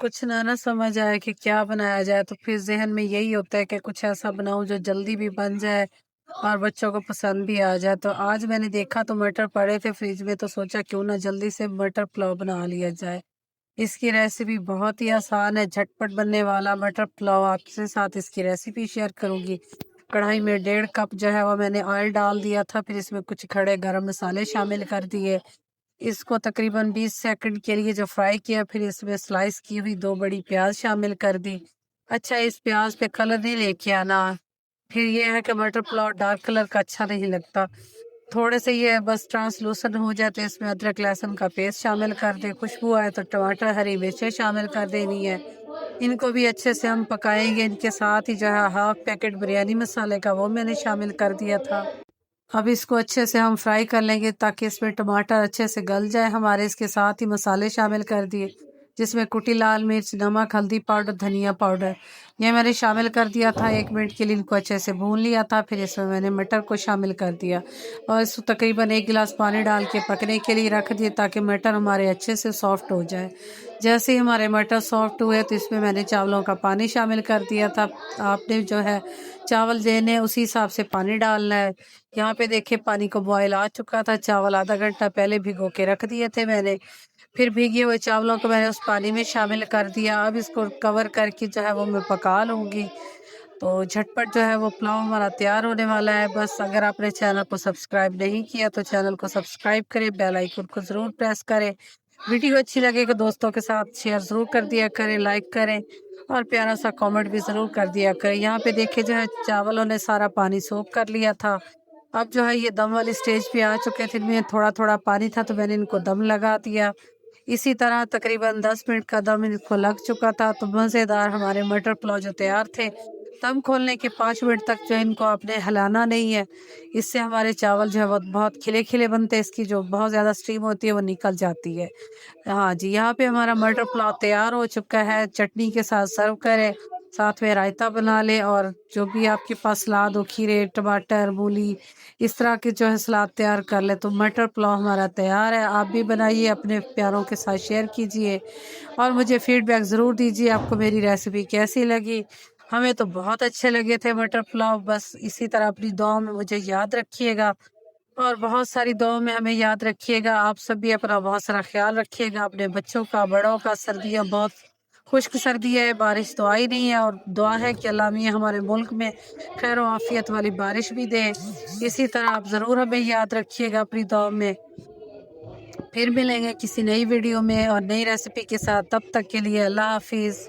कुछ ना समझ आए कि क्या बनाया जाए, तो फिर ज़हन में यही होता है कि कुछ ऐसा बनाऊँ जो जल्दी भी बन जाए और बच्चों को पसंद भी आ जाए। तो आज मैंने देखा तो मटर पड़े थे फ्रिज में, तो सोचा क्यों ना जल्दी से मटर पुलाव बना लिया जाए। इसकी रेसिपी बहुत ही आसान है, झटपट बनने वाला मटर पुलाव आपके साथ इसकी रेसिपी शेयर करूँगी। कढ़ाई में 1.5 कप जो है वो मैंने ऑयल डाल दिया था, फिर इसमें कुछ खड़े गरम मसाले शामिल कर दिए। इसको तकरीबन 20 सेकंड के लिए जो फ्राई किया, फिर इसमें स्लाइस की हुई 2 बड़ी प्याज शामिल कर दी। अच्छा, इस प्याज पे कलर नहीं लेके आना। फिर ये है कि मटर पुलाव डार्क कलर का अच्छा नहीं लगता। थोड़े से ये बस ट्रांसलूसेंट हो जाए तो इसमें अदरक लहसुन का पेस्ट शामिल कर दें। खुशबू आए तो टमाटर हरी मिर्चें शामिल कर देनी है। इनको भी अच्छे से हम पकाएंगे। इनके साथ ही जो है हाफ पैकेट बिरयानी मसाले का वो मैंने शामिल कर दिया था। अब इसको अच्छे से हम फ्राई कर लेंगे ताकि इसमें टमाटर अच्छे से गल जाए हमारे। इसके साथ ही मसाले शामिल कर दिए, जिसमें कुटी लाल मिर्च, नमक, हल्दी पाउडर, धनिया पाउडर ये मैंने शामिल कर दिया था। 1 मिनट के लिए इनको अच्छे से भून लिया था। फिर इसमें मैंने मटर को शामिल कर दिया और इसको तकरीबन 1 गिलास पानी डाल के पकने के लिए रख दिए ताकि मटर हमारे अच्छे से सॉफ्ट हो जाए। जैसे ही हमारे मटर सॉफ्ट हुए तो इसमें मैंने चावलों का पानी शामिल कर दिया था। आपने जो है चावल लेने उसी हिसाब से पानी डालना है। यहाँ पे देखिए पानी को बॉयल आ चुका था। चावल आधा घंटा पहले भिगो के रख दिए थे मैंने। फिर भीगे हुए चावलों को मैंने उस पानी में शामिल कर दिया। अब इसको कवर करके जो है वो मैं पका लूँगी। तो झटपट जो है वो पुलाव हमारा तैयार होने वाला है। बस अगर आपने चैनल को सब्सक्राइब नहीं किया तो चैनल को सब्सक्राइब करें, बेल आइकन को ज़रूर प्रेस करें। वीडियो अच्छी लगे तो दोस्तों के साथ शेयर ज़रूर कर दिया करें, लाइक करें और प्यारा सा कमेंट भी ज़रूर कर दिया करें। यहाँ पे देखिए जो है चावलों ने सारा पानी सोख कर लिया था। अब जो है ये दम वाली स्टेज पे आ चुके थे। इनमें थोड़ा-थोड़ा पानी था तो मैंने इनको दम लगा दिया। इसी तरह तकरीबन 10 मिनट का दम इनको लग चुका था। तो मज़ेदार हमारे मटर पुलाव जो तैयार थे। दम खोलने के 5 मिनट तक जो है इनको आपने हिलाना नहीं है। इससे हमारे चावल जो है वो बहुत खिले-खिले बनते हैं। इसकी जो बहुत ज़्यादा स्टीम होती है वो निकल जाती है। हाँ जी, यहाँ पे हमारा मटर पुलाव तैयार हो चुका है। चटनी के साथ सर्व करें, साथ में रायता बना लें और जो भी आपके पास सलाद हो, खीरे, टमाटर, मूली, इस तरह के जो है सलाद तैयार कर लें। तो मटर पुलाव हमारा तैयार है। आप भी बनाइए, अपने प्यारों के साथ शेयर कीजिए और मुझे फीडबैक ज़रूर दीजिए आपको मेरी रेसिपी कैसी लगी। हमें तो बहुत अच्छे लगे थे मटर पुलाव। बस इसी तरह अपनी दुआओं में मुझे याद रखिएगा और बहुत सारी दुआओं में हमें याद रखिएगा। आप सब भी अपना बहुत सारा ख्याल रखिएगा, अपने बच्चों का, बड़ों का। सर्दियाँ बहुत खुश्क सर्दी है, बारिश तो आई नहीं है और दुआ है कि अल्लाह मियाँ हमारे मुल्क में खैर आफियत वाली बारिश भी दे। इसी तरह आप ज़रूर हमें याद रखिएगा अपनी दुआ में। फिर मिलेंगे किसी नई वीडियो में और नई रेसिपी के साथ। तब तक के लिए अल्लाह हाफिज़।